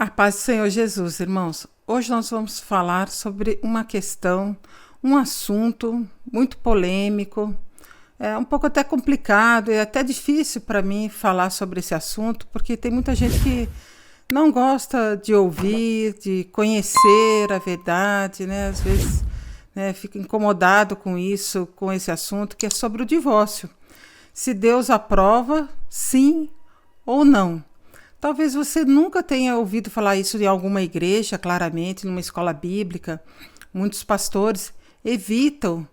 A paz do Senhor Jesus, irmãos. Hoje nós vamos falar sobre uma questão, um assunto muito polêmico, um pouco até complicado e até difícil para mim falar sobre esse assunto, porque tem muita gente que não gosta de ouvir, de conhecer a verdade, né? Às vezes fica incomodado com isso, com esse assunto, que é sobre o divórcio. Se Deus aprova, sim ou não. Talvez você nunca tenha ouvido falar isso em alguma igreja, claramente, numa escola bíblica. Muitos pastores evitam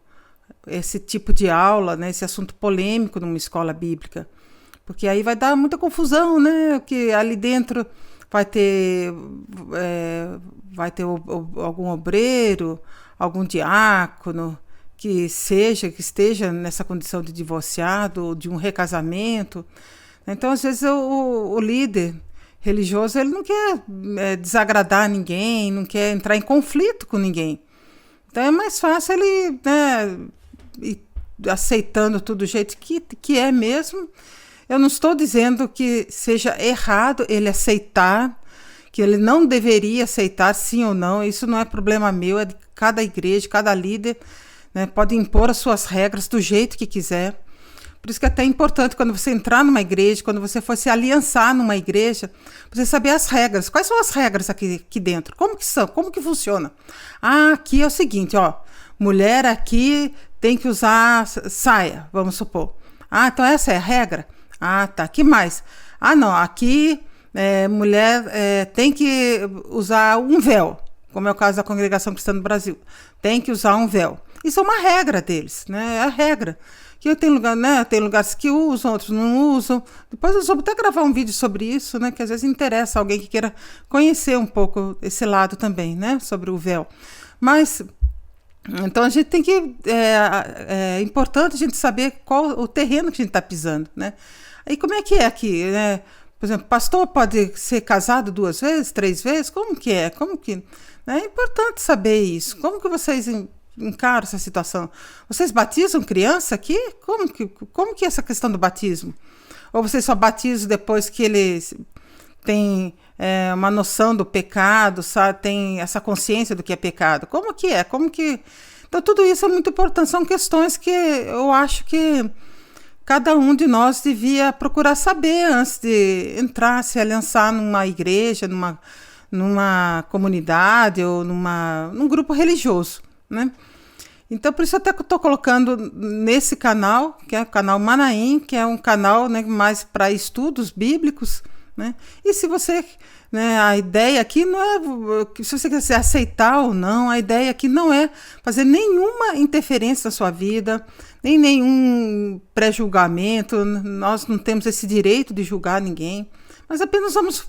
esse tipo de aula, né, esse assunto polêmico numa escola bíblica, porque aí vai dar muita confusão, né? Que ali dentro vai ter algum obreiro, algum diácono que esteja nessa condição de divorciado ou de um recasamento. Então, às vezes, o líder religioso ele não quer desagradar ninguém, não quer entrar em conflito com ninguém. Então, é mais fácil ele ir aceitando tudo do jeito que é mesmo. Eu não estou dizendo que seja errado ele aceitar, que ele não deveria aceitar, sim ou não. Isso não é problema meu, é de cada igreja, cada líder, né, pode impor as suas regras do jeito que quiser. Por isso que é até importante quando você entrar numa igreja, quando você for se aliançar numa igreja, você saber as regras. Quais são as regras aqui dentro? Como que são? Como que funciona? Ah, aqui é o seguinte, ó, mulher aqui tem que usar saia, vamos supor. Ah, então essa é a regra? Ah, tá. Que mais? Ah, não, aqui mulher tem que usar um véu, como é o caso da Congregação Cristã do Brasil. Tem que usar um véu. Isso é uma regra deles, né? É a regra. Que tem lugares que usam, outros não usam. Depois eu vou até gravar um vídeo sobre isso, né? Que às vezes interessa alguém que queira conhecer um pouco esse lado também, né? Sobre o véu. Mas, então a gente tem que... É importante a gente saber qual o terreno que a gente está pisando, né? Aí como é que é aqui, né? Por exemplo, pastor pode ser casado 2 vezes, 3 vezes? Como que é? É importante saber isso. Como que vocês encaram essa situação? Vocês batizam criança aqui? Como que é essa questão do batismo? Ou vocês só batizam depois que eles têm uma noção do pecado, sabe? Tem essa consciência do que é pecado? Como que é? Então tudo isso é muito importante, são questões que eu acho que cada um de nós devia procurar saber antes de entrar, se aliançar numa igreja, numa comunidade ou num grupo religioso, né? Então, por isso até que eu estou colocando nesse canal, que é o canal Manaim, que é um canal, né, mais para estudos bíblicos, né? E se você, né, a ideia aqui não é, se você quiser aceitar ou não, a ideia aqui não é fazer nenhuma interferência na sua vida, nem nenhum pré-julgamento. Nós não temos esse direito de julgar ninguém, mas apenas vamos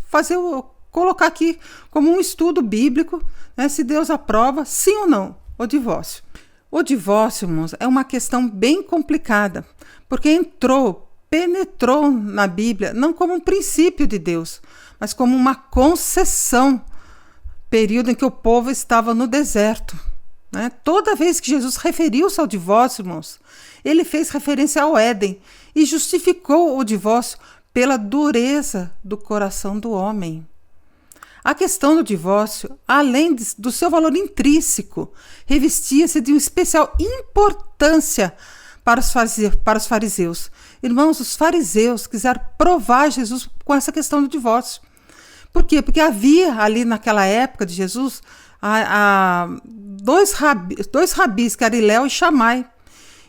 colocar aqui como um estudo bíblico, né, se Deus aprova, sim ou não, o divórcio. O divórcio, irmãos, é uma questão bem complicada, porque penetrou na Bíblia, não como um princípio de Deus, mas como uma concessão, período em que o povo estava no deserto, né? Toda vez que Jesus referiu-se ao divórcio, irmãos, ele fez referência ao Éden e justificou o divórcio pela dureza do coração do homem. A questão do divórcio, além do seu valor intrínseco, revestia-se de uma especial importância para os fariseus. Irmãos, os fariseus quiseram provar Jesus com essa questão do divórcio. Por quê? Porque havia ali naquela época de Jesus dois rabis, que eram Hilel e Shammai.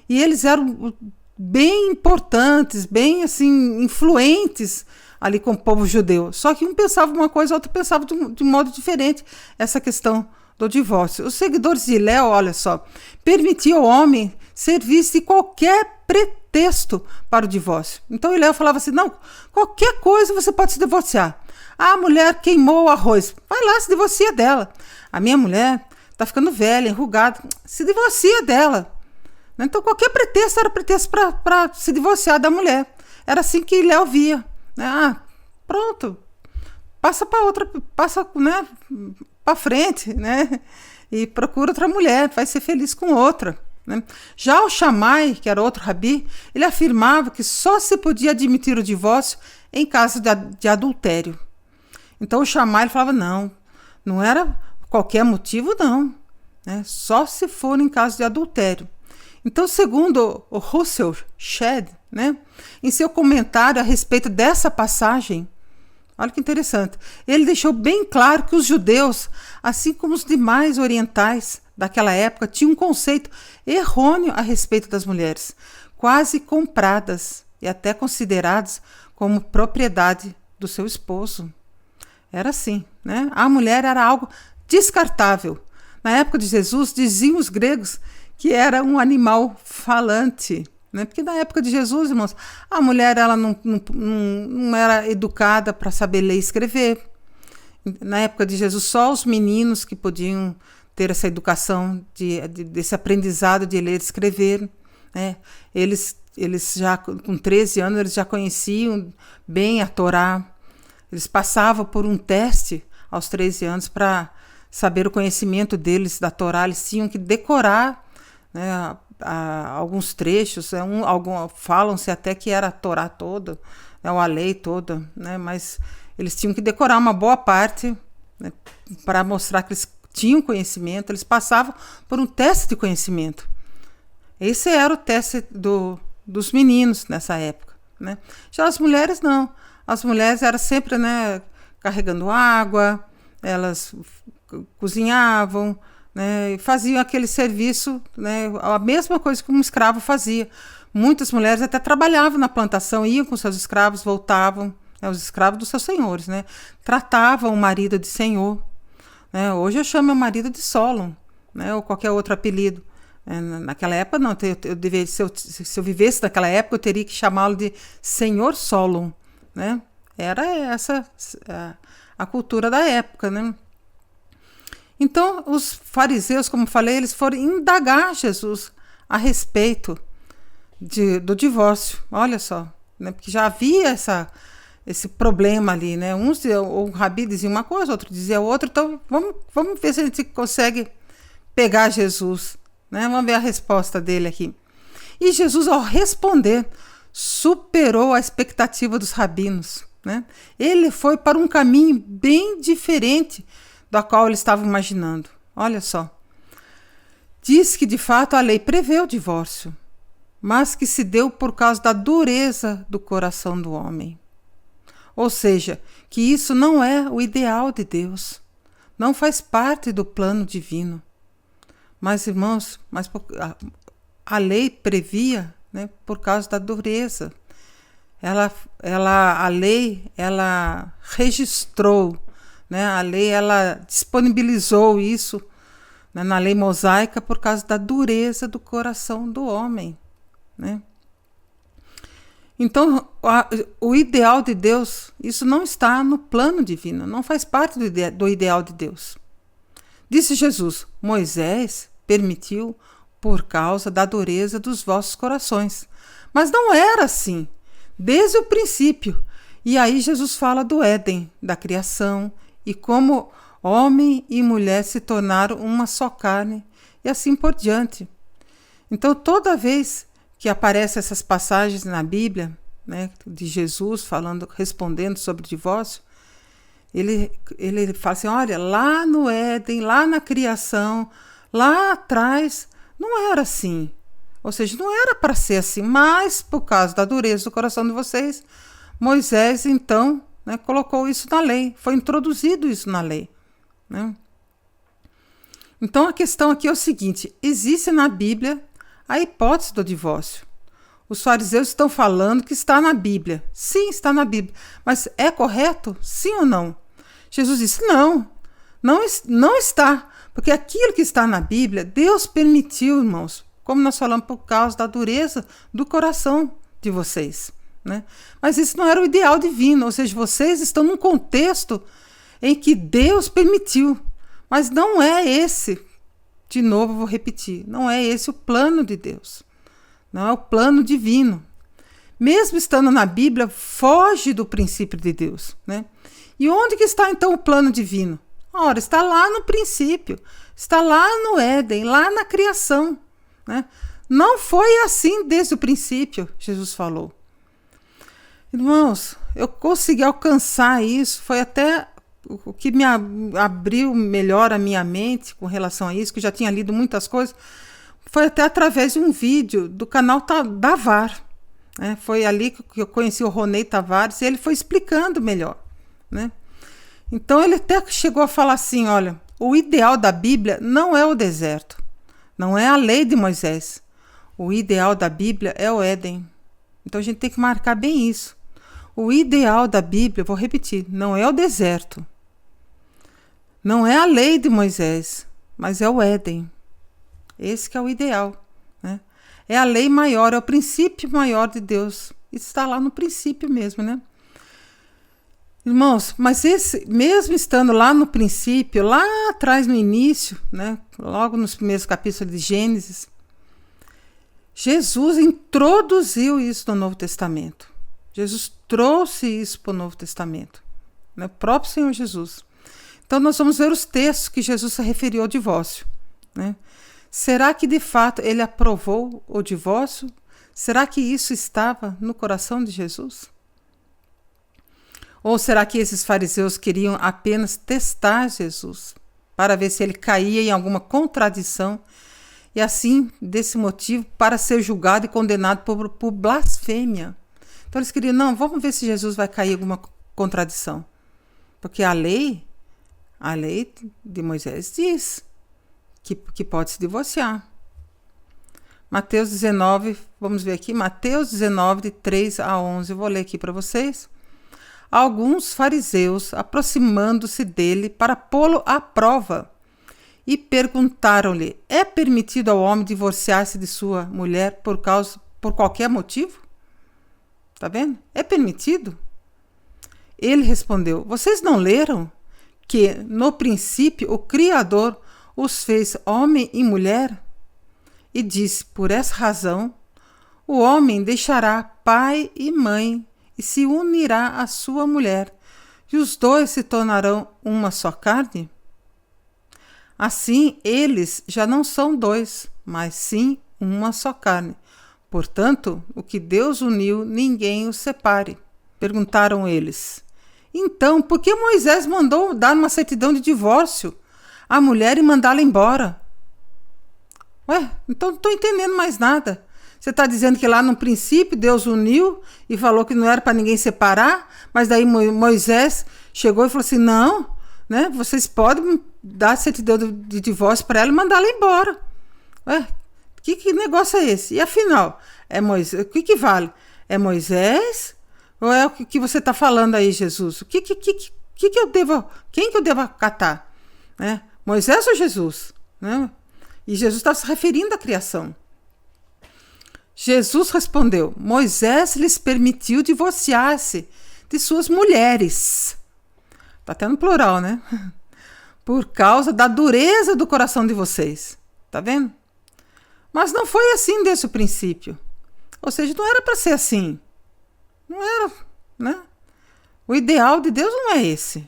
E eles eram bem importantes, bem assim, influentes ali com o povo judeu. Só que um pensava uma coisa, outro pensava de modo diferente essa questão do divórcio. Os seguidores de Hilel, olha só, permitiam ao homem servir-se de qualquer pretexto para o divórcio. Então Hilel falava assim, não, qualquer coisa você pode se divorciar. A mulher queimou o arroz, vai lá, se divorcia dela. A minha mulher está ficando velha, enrugada, se divorcia dela. Então qualquer pretexto era pretexto para se divorciar da mulher. Era assim que Hilel via. Pronto, passa para outra, né, para frente, né, e procura outra mulher, vai ser feliz com outra, né? Já o Shammai, que era outro rabi, ele afirmava que só se podia admitir o divórcio em caso de adultério. Então o Shammai ele falava, não era qualquer motivo, não. Né? Só se for em caso de adultério. Então, segundo o Russell Shedd, né, em seu comentário a respeito dessa passagem, olha que interessante, ele deixou bem claro que os judeus, assim como os demais orientais daquela época, tinham um conceito errôneo a respeito das mulheres, quase compradas e até consideradas como propriedade do seu esposo. Era assim, né? A mulher era algo descartável. Na época de Jesus, diziam os gregos que era um animal falante, né? Porque na época de Jesus, irmãos, a mulher ela não era educada para saber ler e escrever. Na época de Jesus, só os meninos que podiam ter essa educação, desse aprendizado de ler e escrever. Né? Eles já, com 13 anos, eles já conheciam bem a Torá. Eles passavam por um teste aos 13 anos para saber o conhecimento deles da Torá. Eles tinham que decorar, né, alguns trechos, falam-se até que era a Torá toda, né, ou a lei toda, né, mas eles tinham que decorar uma boa parte, né, para mostrar que eles tinham conhecimento. Eles passavam por um teste de conhecimento. Esse era o teste dos meninos nessa época. Né? Já as mulheres não. As mulheres eram sempre, né, carregando água, elas cozinhavam, né, faziam aquele serviço, né, a mesma coisa que um escravo fazia. Muitas mulheres até trabalhavam na plantação, iam com seus escravos, voltavam, né, os escravos dos seus senhores, né, tratavam o marido de senhor. Né, hoje eu chamo meu marido de Solon, né, ou qualquer outro apelido. Naquela época, não, se eu vivesse naquela época, eu teria que chamá-lo de Senhor Solon. Né? Era essa a cultura da época. Né? Então, os fariseus, como falei, eles foram indagar Jesus a respeito do divórcio. Olha só, né? Porque já havia esse problema ali. Né? O rabi dizia uma coisa, outro dizia outra. Então, vamos ver se a gente consegue pegar Jesus. Né? Vamos ver a resposta dele aqui. E Jesus, ao responder, superou a expectativa dos rabinos. Né? Ele foi para um caminho bem diferente do qual ele estava imaginando. Olha só. Diz que, de fato, a lei prevê o divórcio, mas que se deu por causa da dureza do coração do homem. Ou seja, que isso não é o ideal de Deus. Não faz parte do plano divino. Mas, irmãos, a lei previa, né, por causa da dureza. A lei registrou, né, a lei ela disponibilizou isso, né, na lei mosaica por causa da dureza do coração do homem. Né? Então, o ideal de Deus, isso não está no plano divino, não faz parte do ideal de Deus. Disse Jesus, Moisés permitiu por causa da dureza dos vossos corações. Mas não era assim, desde o princípio. E aí Jesus fala do Éden, da criação, e como homem e mulher se tornaram uma só carne, e assim por diante. Então, toda vez que aparecem essas passagens na Bíblia, né, de Jesus respondendo sobre o divórcio, ele fala assim, olha, lá no Éden, lá na criação, lá atrás, não era assim. Ou seja, não era para ser assim, mas por causa da dureza do coração de vocês, Moisés, então, né, colocou isso na lei, foi introduzido isso na lei. Né? Então, a questão aqui é o seguinte, existe na Bíblia a hipótese do divórcio. Os fariseus estão falando que está na Bíblia. Sim, está na Bíblia. Mas é correto? Sim ou não? Jesus disse, não está. Porque aquilo que está na Bíblia, Deus permitiu, irmãos, como nós falamos, por causa da dureza do coração de vocês. Né? Mas isso não era o ideal divino, ou seja, vocês estão num contexto em que Deus permitiu. Mas não é esse, de novo vou repetir, não é esse o plano de Deus. Não é o plano divino. Mesmo estando na Bíblia, foge do princípio de Deus. Né? E onde que está então o plano divino? Ora, está lá no princípio, está lá no Éden, lá na criação. Né? Não foi assim desde o princípio, Jesus falou. Irmãos, eu consegui alcançar isso, foi até o que me abriu melhor a minha mente com relação a isso, que eu já tinha lido muitas coisas, foi até através de um vídeo do canal Davar. Né? Foi ali que eu conheci o Ronei Tavares e ele foi explicando melhor. Né? Então ele até chegou a falar assim, olha, o ideal da Bíblia não é o deserto, não é a lei de Moisés. O ideal da Bíblia é o Éden. Então a gente tem que marcar bem isso. O ideal da Bíblia, vou repetir, não é o deserto. Não é a lei de Moisés, mas é o Éden. Esse que é o ideal. Né? É a lei maior, é o princípio maior de Deus. Isso está lá no princípio mesmo, né? Irmãos, mas esse, mesmo estando lá no princípio, lá atrás no início, né? Logo nos primeiros capítulos de Gênesis, Jesus introduziu isso no Novo Testamento. Jesus trouxe isso para o Novo Testamento. Né? O próprio Senhor Jesus. Então nós vamos ver os textos que Jesus se referiu ao divórcio. Né? Será que de fato ele aprovou o divórcio? Será que isso estava no coração de Jesus? Ou será que esses fariseus queriam apenas testar Jesus para ver se ele caía em alguma contradição e assim, desse motivo, para ser julgado e condenado por blasfêmia? Então eles queriam, não, vamos ver se Jesus vai cair em alguma contradição. Porque a lei de Moisés diz que pode se divorciar. Mateus 19, vamos ver aqui, Mateus 19, de 3 a 11, eu vou ler aqui para vocês. Alguns fariseus, aproximando-se dele para pô-lo à prova, e perguntaram-lhe, é permitido ao homem divorciar-se de sua mulher por qualquer motivo? Tá vendo? É permitido? Ele respondeu, vocês não leram que no princípio o Criador os fez homem e mulher? E disse, por essa razão, o homem deixará pai e mãe e se unirá à sua mulher, e os dois se tornarão uma só carne? Assim, eles já não são dois, mas sim uma só carne. Portanto, o que Deus uniu, ninguém o separe. Perguntaram eles. Então, por que Moisés mandou dar uma certidão de divórcio à mulher e mandá-la embora? Ué, então não estou entendendo mais nada. Você está dizendo que lá no princípio Deus uniu e falou que não era para ninguém separar, mas daí Moisés chegou e falou assim, não, né, vocês podem dar certidão de divórcio para ela e mandá-la embora. Ué, que negócio é esse? E afinal, é Moisés, o que vale? É Moisés ou é o que você está falando aí, Jesus? Que eu devo, quem que eu devo acatar? Né? Moisés ou Jesus? Né? E Jesus está se referindo à criação. Jesus respondeu, Moisés lhes permitiu divorciar-se de suas mulheres. Está até no plural, né? Por causa da dureza do coração de vocês. Está vendo? Mas não foi assim desde o princípio. Ou seja, não era para ser assim. Não era, né? O ideal de Deus não é esse.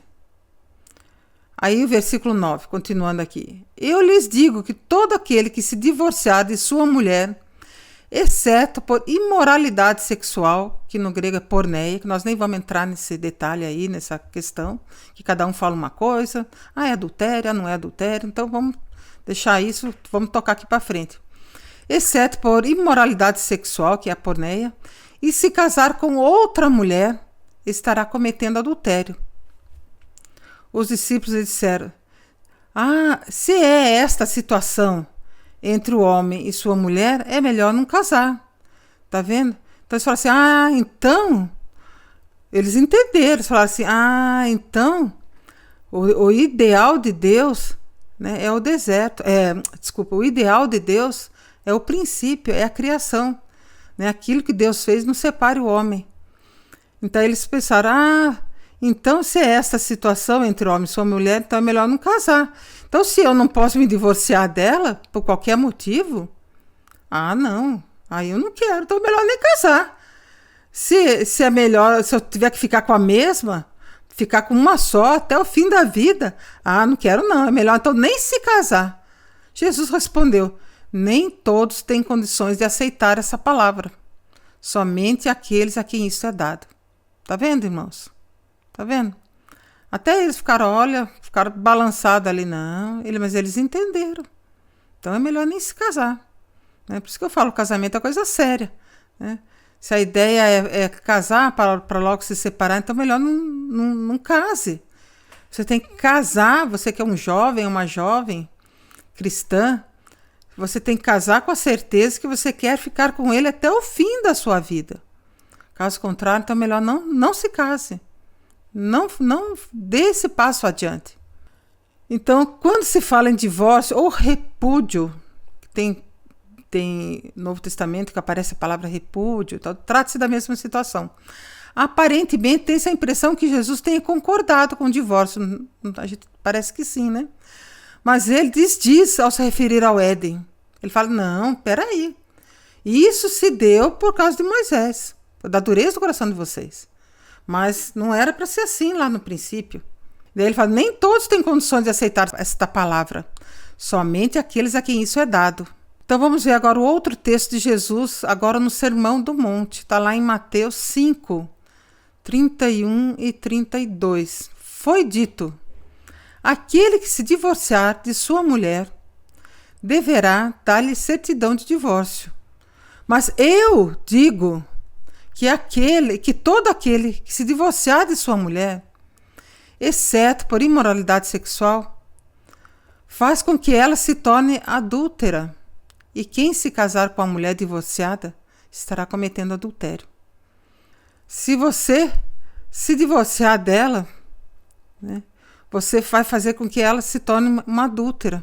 Aí o versículo 9, continuando aqui. Eu lhes digo que todo aquele que se divorciar de sua mulher, exceto por imoralidade sexual, que no grego é porneia, que nós nem vamos entrar nesse detalhe aí, nessa questão, que cada um fala uma coisa, é adultério, não é adultério, então vamos deixar isso, vamos tocar aqui para frente. Exceto por imoralidade sexual, que é a porneia, e se casar com outra mulher, estará cometendo adultério. Os discípulos disseram, se é esta a situação entre o homem e sua mulher, é melhor não casar. Tá vendo? Então eles falaram assim, então, eles entenderam, eles falaram assim, então, o ideal de Deus, né, é o deserto, o ideal de Deus é o princípio, é a criação, né, aquilo que Deus fez não separe o homem. Então eles pensaram, então se é essa situação entre o homem e sua mulher, então é melhor não casar. Então se eu não posso me divorciar dela por qualquer motivo, não, aí eu não quero, então é melhor nem casar. Se é melhor, se eu tiver que ficar com a mesma, ficar com uma só até o fim da vida, não quero não, é melhor então nem se casar. Jesus respondeu, nem todos têm condições de aceitar essa palavra, somente aqueles a quem isso é dado. Tá vendo, irmãos? Tá vendo? Até eles ficaram balançados ali, não. Mas eles entenderam. Então é melhor nem se casar. Né? Por isso que eu falo, casamento é coisa séria. Né? Se a ideia é casar para logo se separar, então melhor não case. Você tem que casar, você que é um jovem, uma jovem cristã, você tem que casar com a certeza que você quer ficar com ele até o fim da sua vida. Caso contrário, então melhor não se case. Não dê esse passo adiante. Então, quando se fala em divórcio ou repúdio, tem no Novo Testamento que aparece a palavra repúdio, então, trata-se da mesma situação. Aparentemente, tem-se a impressão que Jesus tenha concordado com o divórcio. A gente parece que sim, né? Mas ele diz ao se referir ao Éden. Ele fala, não, peraí. Isso se deu por causa de Moisés, da dureza do coração de vocês. Mas não era para ser assim lá no princípio. Daí ele fala, nem todos têm condições de aceitar esta palavra, somente aqueles a quem isso é dado. Então vamos ver agora o outro texto de Jesus, agora no Sermão do Monte. Está lá em Mateus 5, 31 e 32. Foi dito, aquele que se divorciar de sua mulher deverá dar-lhe certidão de divórcio. Mas eu digo que todo aquele que se divorciar de sua mulher, exceto por imoralidade sexual, faz com que ela se torne adúltera. E quem se casar com a mulher divorciada estará cometendo adultério. Se você se divorciar dela, né, você vai fazer com que ela se torne uma adúltera.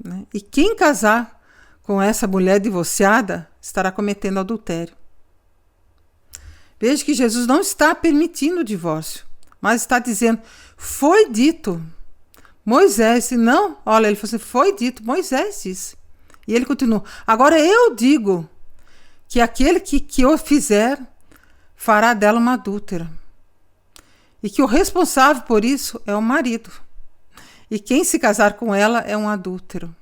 Né? E quem casar com essa mulher divorciada estará cometendo adultério. Veja que Jesus não está permitindo o divórcio, mas está dizendo, foi dito. Moisés, não, olha, ele falou assim, foi dito, Moisés disse. E ele continua, agora eu digo que aquele que o fizer fará dela uma adúltera. E que o responsável por isso é o marido. E quem se casar com ela é um adúltero.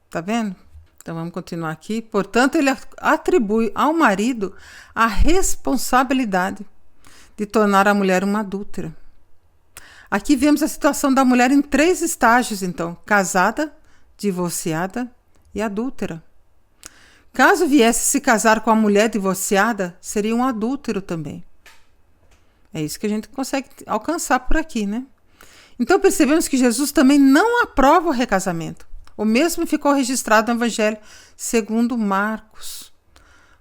Tá vendo? Então vamos continuar aqui. Portanto, ele atribui ao marido a responsabilidade de tornar a mulher uma adúltera. Aqui vemos a situação da mulher em 3 estágios, então: casada, divorciada e adúltera. Caso viesse se casar com a mulher divorciada, seria um adúltero também. É isso que a gente consegue alcançar por aqui, né? Então percebemos que Jesus também não aprova o recasamento. O mesmo ficou registrado no Evangelho segundo Marcos.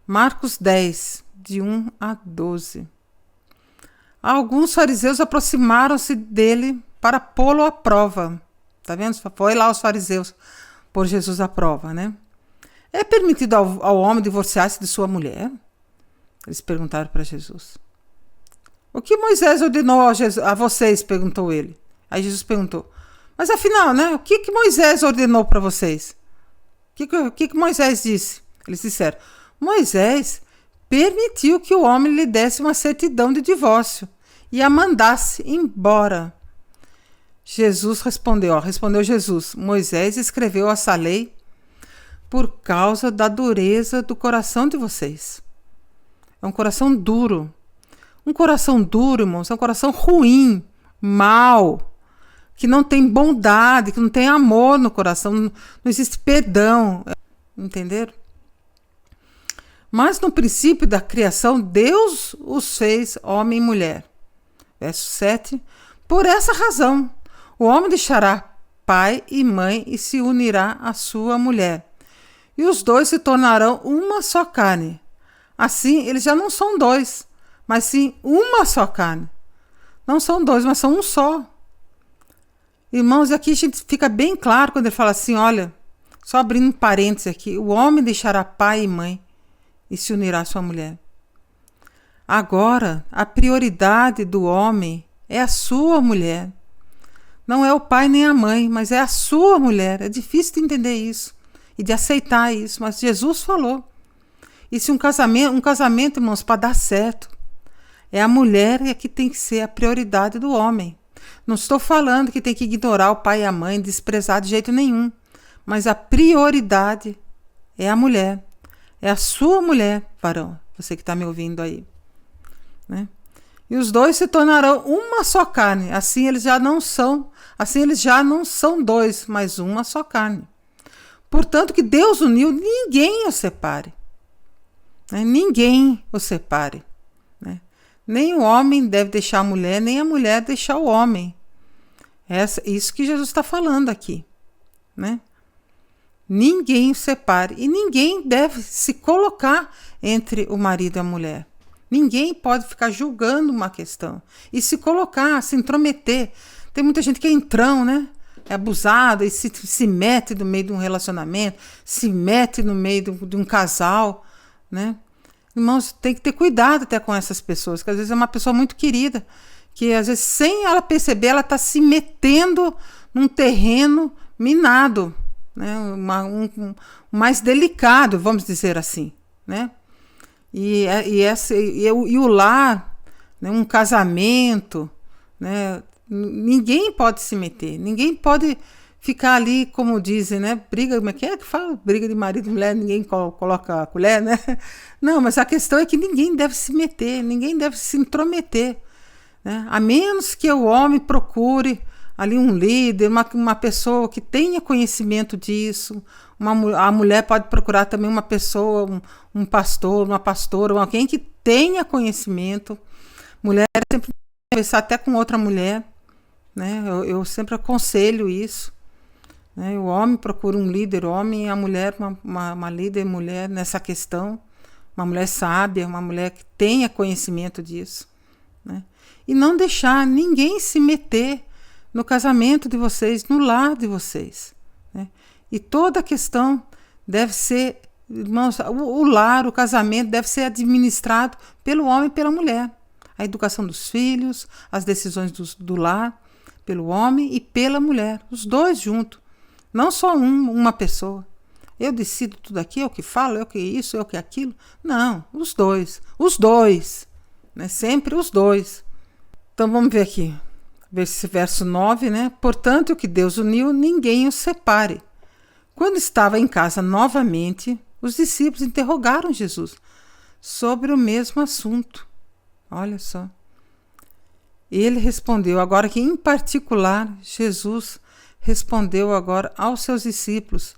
Marcos 10, de 1 a 12. Alguns fariseus aproximaram-se dele para pô-lo à prova. Tá vendo? Foi lá os fariseus pôr Jesus à prova, né? É permitido ao homem divorciar-se de sua mulher? Eles perguntaram para Jesus. O que Moisés ordenou a vocês? Perguntou ele. Aí Jesus perguntou, mas afinal, né? O que Moisés ordenou para vocês? O que Moisés disse? Eles disseram, Moisés permitiu que o homem lhe desse uma certidão de divórcio e a mandasse embora. Jesus respondeu Jesus, Moisés escreveu essa lei por causa da dureza do coração de vocês. É um coração duro. Um coração duro, irmãos, é um coração ruim, mau, que não tem bondade, que não tem amor no coração, não existe perdão. Entenderam? Mas no princípio da criação, Deus os fez homem e mulher. Verso 7. Por essa razão, o homem deixará pai e mãe e se unirá à sua mulher. E os dois se tornarão uma só carne. Assim, eles já não são dois, mas sim uma só carne. Não são dois, mas são um só. Irmãos, aqui a gente fica bem claro quando ele fala assim, olha, só abrindo um parênteses aqui, o homem deixará pai e mãe e se unirá à sua mulher. Agora, a prioridade do homem é a sua mulher. Não é o pai nem a mãe, mas é a sua mulher. É difícil de entender isso e de aceitar isso, mas Jesus falou. E se um casamento, irmãos, para dar certo, é a mulher que tem que ser a prioridade do homem. Não estou falando que tem que ignorar o pai e a mãe, desprezar de jeito nenhum, mas a prioridade é a mulher. É a sua mulher, varão, você que está me ouvindo aí. Né? E os dois se tornarão uma só carne. Assim eles já não são dois, mas uma só carne. Portanto, que Deus uniu, ninguém o separe. Né? Ninguém o separe. Né? Nem o homem deve deixar a mulher, nem a mulher deixar o homem. Isso que Jesus está falando aqui. Né? Ninguém o separe. E ninguém deve se colocar entre o marido e a mulher. Ninguém pode ficar julgando uma questão. E se colocar, se intrometer. Tem muita gente que é entrão, né? É abusada e se mete no meio de um relacionamento, se mete no meio de um casal, né? Irmãos, tem que ter cuidado até com essas pessoas, que às vezes é uma pessoa muito querida, que às vezes sem ela perceber, ela está se metendo num terreno minado, né? Mais delicado, vamos dizer assim, né? E o lar, né? Um casamento, né? Ninguém pode se meter, ninguém pode ficar ali, como dizem, né? Briga, como é que fala? Briga de marido e mulher, ninguém coloca a colher, né? Não, mas a questão é que ninguém deve se meter, ninguém deve se intrometer, né? A menos que o homem procure ali um líder, uma pessoa que tenha conhecimento disso. A mulher pode procurar também uma pessoa, um pastor, uma pastora, alguém que tenha conhecimento. Mulher sempre conversar até com outra mulher. Né? Eu sempre aconselho isso. Né? O homem procura um líder homem e a mulher uma líder mulher nessa questão. Uma mulher sábia, uma mulher que tenha conhecimento disso. Né? E não deixar ninguém se meter no casamento de vocês, no lar de vocês. Né? E toda a questão deve ser, irmãos, o lar, o casamento deve ser administrado pelo homem e pela mulher. A educação dos filhos, as decisões do lar, pelo homem e pela mulher, os dois juntos, não só uma pessoa. Eu decido tudo aqui, eu que falo, eu que isso, eu que aquilo. Não, os dois, né? Sempre os dois. Então vamos ver aqui, verso 9, né? Portanto, o que Deus uniu, ninguém o separe. Quando estava em casa novamente, os discípulos interrogaram Jesus sobre o mesmo assunto. Olha só. Ele respondeu, agora que em particular, Jesus respondeu agora aos seus discípulos.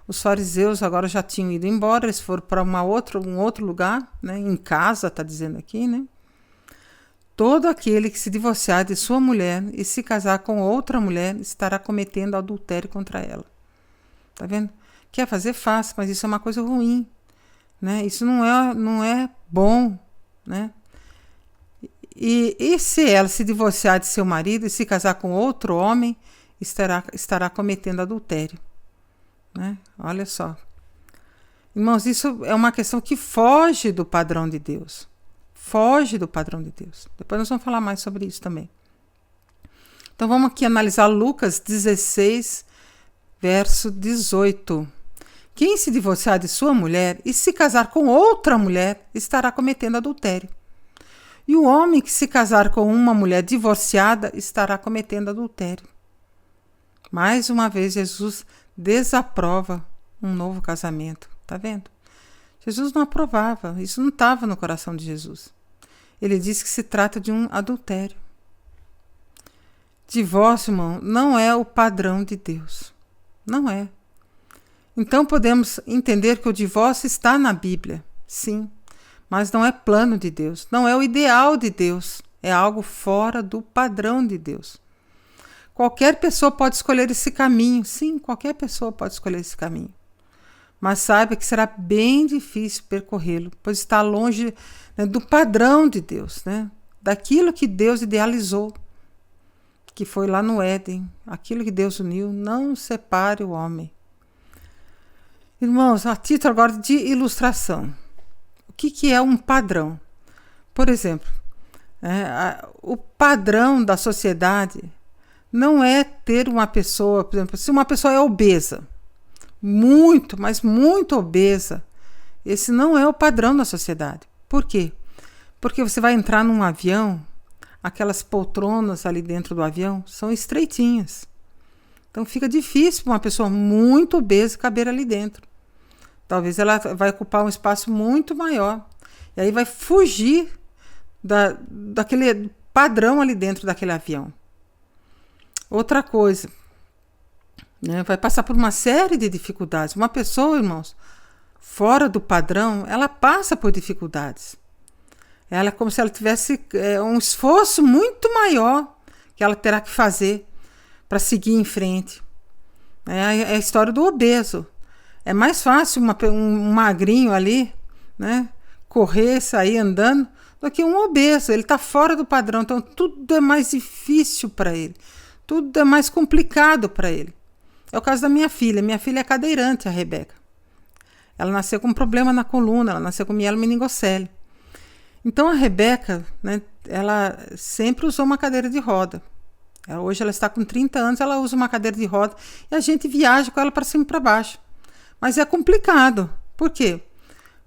Os fariseus agora já tinham ido embora, eles foram para um outro lugar, né? Em casa, está dizendo aqui, né? Todo aquele que se divorciar de sua mulher e se casar com outra mulher estará cometendo adultério contra ela. Tá vendo? Quer fazer, fácil, mas isso é uma coisa ruim, né? Isso não é bom, né? E se ela se divorciar de seu marido e se casar com outro homem, estará cometendo adultério. Né? Olha só. Irmãos, isso é uma questão que foge do padrão de Deus. Foge do padrão de Deus. Depois nós vamos falar mais sobre isso também. Então vamos aqui analisar Lucas 16, verso 18. Quem se divorciar de sua mulher e se casar com outra mulher estará cometendo adultério. E o homem que se casar com uma mulher divorciada estará cometendo adultério. Mais uma vez, Jesus desaprova um novo casamento. Tá vendo? Jesus não aprovava. Isso não estava no coração de Jesus. Ele diz que se trata de um adultério. Divórcio, irmão, não é o padrão de Deus. Não é. Então podemos entender que o divórcio está na Bíblia. Sim. Mas não é plano de Deus, não é o ideal de Deus, é algo fora do padrão de Deus. Qualquer pessoa pode escolher esse caminho, sim, qualquer pessoa pode escolher esse caminho. Mas saiba que será bem difícil percorrê-lo, pois está longe, né, do padrão de Deus, né, daquilo que Deus idealizou, que foi lá no Éden, aquilo que Deus uniu, não separe o homem. Irmãos, a título agora de ilustração. O que é um padrão? Por exemplo, o padrão da sociedade não é ter uma pessoa, por exemplo, se uma pessoa é obesa, muito, mas muito obesa, esse não é o padrão da sociedade. Por quê? Porque você vai entrar num avião, aquelas poltronas ali dentro do avião são estreitinhas. Então fica difícil para uma pessoa muito obesa caber ali dentro. Talvez ela vai ocupar um espaço muito maior. E aí vai fugir daquele padrão ali dentro daquele avião. Outra coisa, né? Vai passar por uma série de dificuldades. Uma pessoa, irmãos, fora do padrão, ela passa por dificuldades. Ela é como se ela tivesse um esforço muito maior que ela terá que fazer para seguir em frente. É a história do obeso. É mais fácil um magrinho ali, né, correr, sair andando, do que um obeso. Ele está fora do padrão, então tudo é mais difícil para ele. Tudo é mais complicado para ele. É o caso da minha filha. Minha filha é cadeirante, a Rebeca. Ela nasceu com um problema na coluna, ela nasceu com mielomeningocele. Então a Rebeca, né, ela sempre usou uma cadeira de roda. Hoje ela está com 30 anos, ela usa uma cadeira de roda e a gente viaja com ela para cima e para baixo. Mas é complicado. Por quê?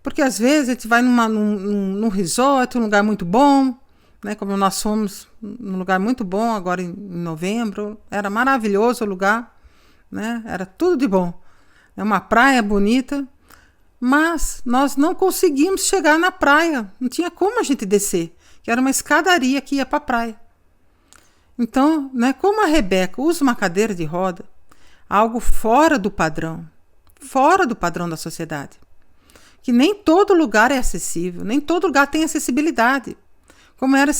Porque às vezes a gente vai num resort, um lugar muito bom, né, como nós fomos num lugar muito bom agora em novembro. Era maravilhoso o lugar, né, era tudo de bom. É uma praia bonita, mas nós não conseguimos chegar na praia. Não tinha como a gente descer, que era uma escadaria que ia para a praia. Então, né, como a Rebeca usa uma cadeira de roda, algo fora do padrão da sociedade, que nem todo lugar é acessível, nem todo lugar tem acessibilidade, como era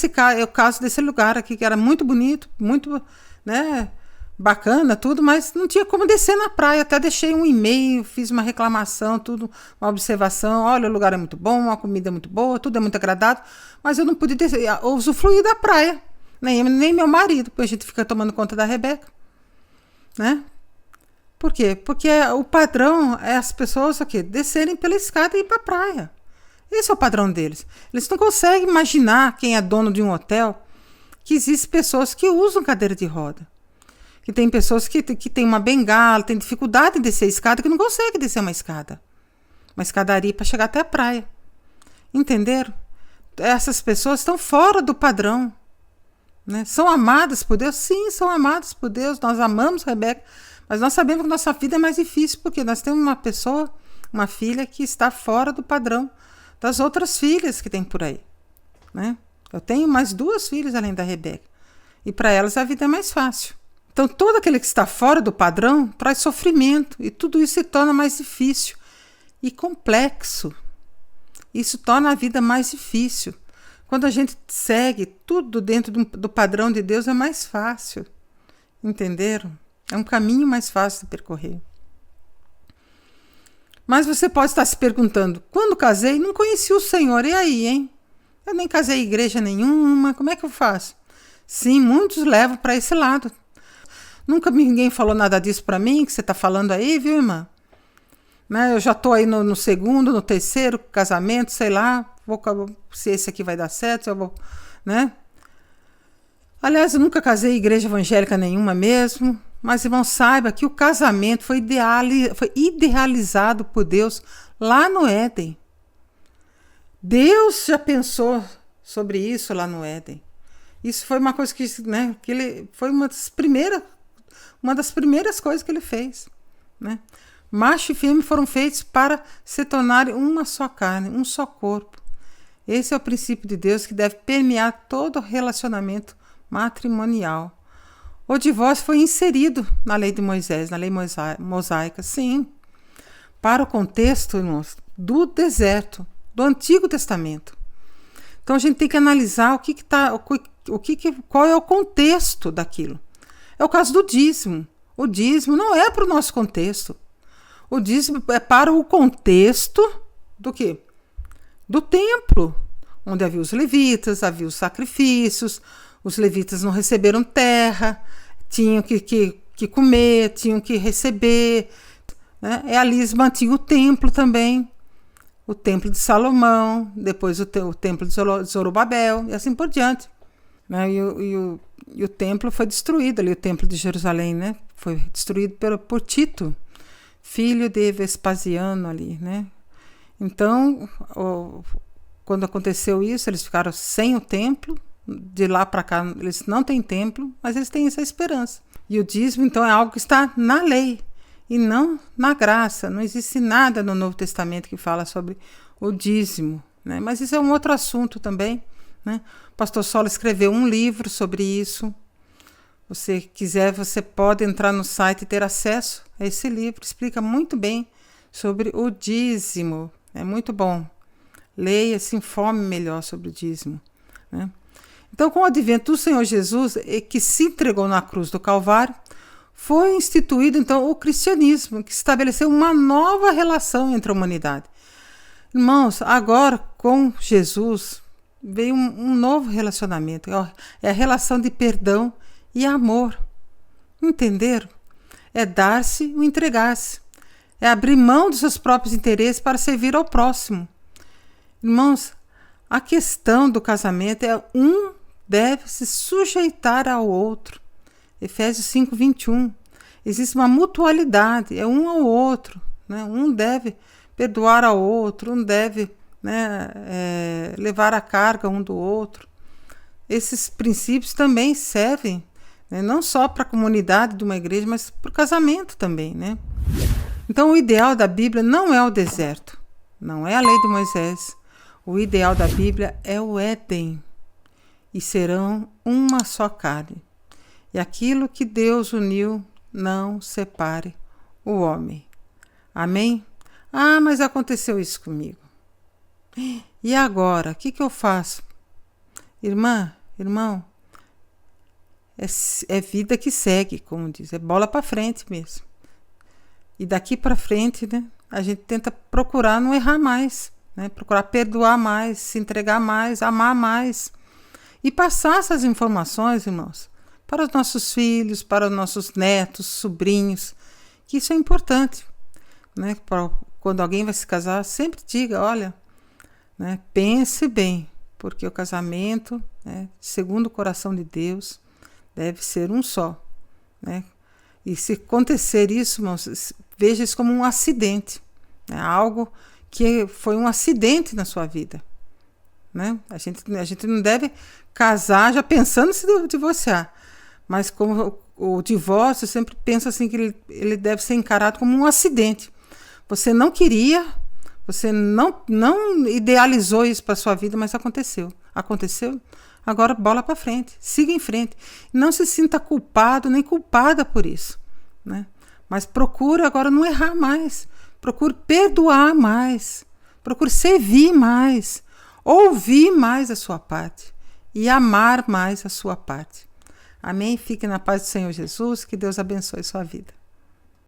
o caso desse lugar aqui, que era muito bonito, muito, né, bacana, tudo, mas não tinha como descer na praia. Até deixei um e-mail, fiz uma reclamação, tudo, uma observação. Olha, o lugar é muito bom, a comida é muito boa, tudo é muito agradável, mas eu não pude descer, usufruir da praia. Nem meu marido, porque a gente fica tomando conta da Rebeca, né? Por quê? Porque o padrão é as pessoas descerem pela escada e ir para a praia. Esse é o padrão deles. Eles não conseguem imaginar, quem é dono de um hotel, que existem pessoas que usam cadeira de roda. Que tem pessoas que têm uma bengala, têm dificuldade em descer a escada, que não conseguem descer uma escadaria para chegar até a praia. Entenderam? Essas pessoas estão fora do padrão. Né? São amadas por Deus? Sim, são amadas por Deus. Nós amamos Rebeca, mas nós sabemos que nossa vida é mais difícil, porque nós temos uma filha que está fora do padrão das outras filhas que tem por aí. Né? Eu tenho mais 2 filhas além da Rebeca, e para elas a vida é mais fácil. Então, todo aquele que está fora do padrão traz sofrimento, e tudo isso se torna mais difícil e complexo. Isso torna a vida mais difícil. Quando a gente segue tudo dentro do padrão de Deus, é mais fácil. Entenderam? É um caminho mais fácil de percorrer. Mas você pode estar se perguntando, quando casei, não conheci o Senhor. E aí, hein? Eu nem casei em igreja nenhuma, como é que eu faço? Sim, muitos levam para esse lado. Nunca ninguém falou nada disso para mim, que você está falando aí, viu, irmã? Né? Eu já estou aí no segundo, no terceiro casamento, sei lá, se esse aqui vai dar certo, eu vou, né? Aliás, eu nunca casei em igreja evangélica nenhuma mesmo, mas, irmão, saiba que o casamento foi idealizado por Deus lá no Éden. Deus já pensou sobre isso lá no Éden. Isso foi uma coisa que ele foi uma das primeiras coisas que ele fez, né? Macho e fêmea foram feitos para se tornarem uma só carne, um só corpo. Esse é o princípio de Deus que deve permear todo o relacionamento matrimonial. O divórcio foi inserido na lei de Moisés, na lei mosaica, sim, para o contexto, irmãos, do deserto, do Antigo Testamento. Então a gente tem que analisar qual é o contexto daquilo. É o caso do dízimo. O dízimo não é para o nosso contexto. O dízimo é para o contexto do quê? Do templo, onde havia os levitas, havia os sacrifícios, os levitas não receberam terra, tinham que comer, tinham que receber. Né? Ali eles mantinham o templo também, o templo de Salomão, depois o templo de Zorobabel e assim por diante. Né? E o templo foi destruído ali, o templo de Jerusalém, né? Foi destruído por Tito, filho de Vespasiano ali, né? Então, quando aconteceu isso, eles ficaram sem o templo. De lá para cá, eles não têm templo, mas eles têm essa esperança. E o dízimo, então, é algo que está na lei e não na graça. Não existe nada no Novo Testamento que fala sobre o dízimo, né? Mas isso é um outro assunto também, né? O pastor Sola escreveu um livro sobre isso. Você quiser, você pode entrar no site e ter acesso a esse livro. Explica muito bem sobre o dízimo. É muito bom. Leia, se informe melhor sobre o dízimo, né? Então, com o advento do Senhor Jesus, que se entregou na cruz do Calvário, foi instituído, então, o cristianismo, que estabeleceu uma nova relação entre a humanidade. Irmãos, agora, com Jesus, veio um novo relacionamento. É a relação de perdão e amor. Entenderam? É dar-se ou entregar-se. É abrir mão dos seus próprios interesses para servir ao próximo. Irmãos, a questão do casamento é um deve se sujeitar ao outro. Efésios 5:21. Existe uma mutualidade, é um ao outro, né? Um deve perdoar ao outro, um deve, né, levar a carga um do outro. Esses princípios também servem, né, não só para a comunidade de uma igreja, mas para o casamento também, né? Então, o ideal da Bíblia não é o deserto, não é a lei de Moisés. O ideal da Bíblia é o Éden. E serão uma só carne. E aquilo que Deus uniu, não separe o homem. Amém? Ah, mas aconteceu isso comigo. E agora? O que eu faço? Irmã, irmão, é vida que segue, como diz. É bola para frente mesmo. E daqui para frente, né, a gente tenta procurar não errar mais, né, procurar perdoar mais, se entregar mais, amar mais. E passar essas informações, irmãos, para os nossos filhos, para os nossos netos, sobrinhos, que isso é importante, né? Quando alguém vai se casar, sempre diga, olha, né, pense bem, porque o casamento, né, segundo o coração de Deus, deve ser um só, né? E se acontecer isso, irmãos, veja isso como um acidente, né? Algo que foi um acidente na sua vida. Né? A gente não deve casar já pensando em se divorciar, mas como o divórcio, eu sempre penso assim que ele deve ser encarado como um acidente. Você não queria, você não idealizou isso para sua vida, mas aconteceu. Agora bola para frente, siga em frente. Não se sinta culpado nem culpada por isso, né? Mas procure agora não errar mais, procure perdoar mais, procure servir mais, ouvir mais a sua parte e amar mais a sua parte. Amém? Fique na paz do Senhor Jesus, que Deus abençoe sua vida.